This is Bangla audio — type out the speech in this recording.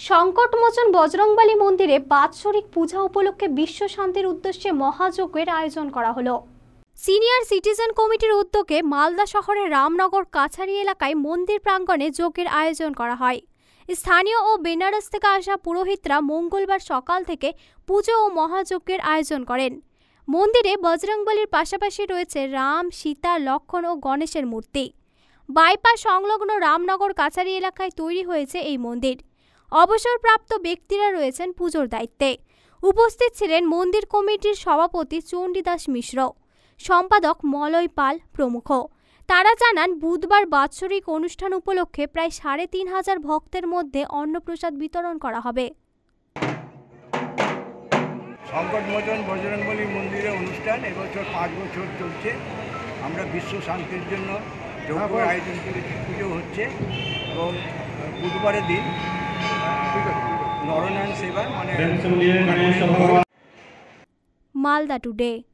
সংকটমোচন বজরংবলী মন্দিরে বাৎসরিক পূজা উপলক্ষে বিশ্ব শান্তির উদ্দেশ্যে মহাযজ্ঞের আয়োজন করা হলো। সিনিয়র সিটিজেন কমিটির উদ্যোগে মালদা শহরের রামনগর কাছারি এলাকায় মন্দির প্রাঙ্গণে যজ্ঞের আয়োজন করা হয়। স্থানীয় ও বেনারস থেকে আসা পুরোহিতরা মঙ্গলবার সকাল থেকে পুজো ও মহাযজ্ঞের আয়োজন করেন। মন্দিরে বজরংবলীর পাশাপাশি রয়েছে রাম, সীতা, লক্ষ্মণ ও গণেশের মূর্তি। বাইপাস সংলগ্ন রামনগর কাছারি এলাকায় তৈরি হয়েছে এই মন্দির। অবসরপ্রাপ্ত ব্যক্তিরা রয়েছেন পুজোর দায়িত্বে। উপস্থিত ছিলেন মন্দির কমিটির সভাপতি চণ্ডীদাস মিশ্র, সম্পাদক মলয় পাল প্রমুখ। তারা জানান, বুধবার বাৎসরিক অনুষ্ঠান উপলক্ষে প্রায় ৩,৫০০ ভক্তের মধ্যে অন্নপ্রসাদ বিতরণ করা হবে। সংকটমোচন বজরংবলী মন্দিরে অনুষ্ঠান এবছর 5 বছর চলছে। আমরা বিশ্ব শান্তির জন্য যজ্ঞ আয়োজন করেছি, পুজো হচ্ছে এবং বুধবারের দিন নরনারায়ণ সেবা মানে। মালদা টুডে।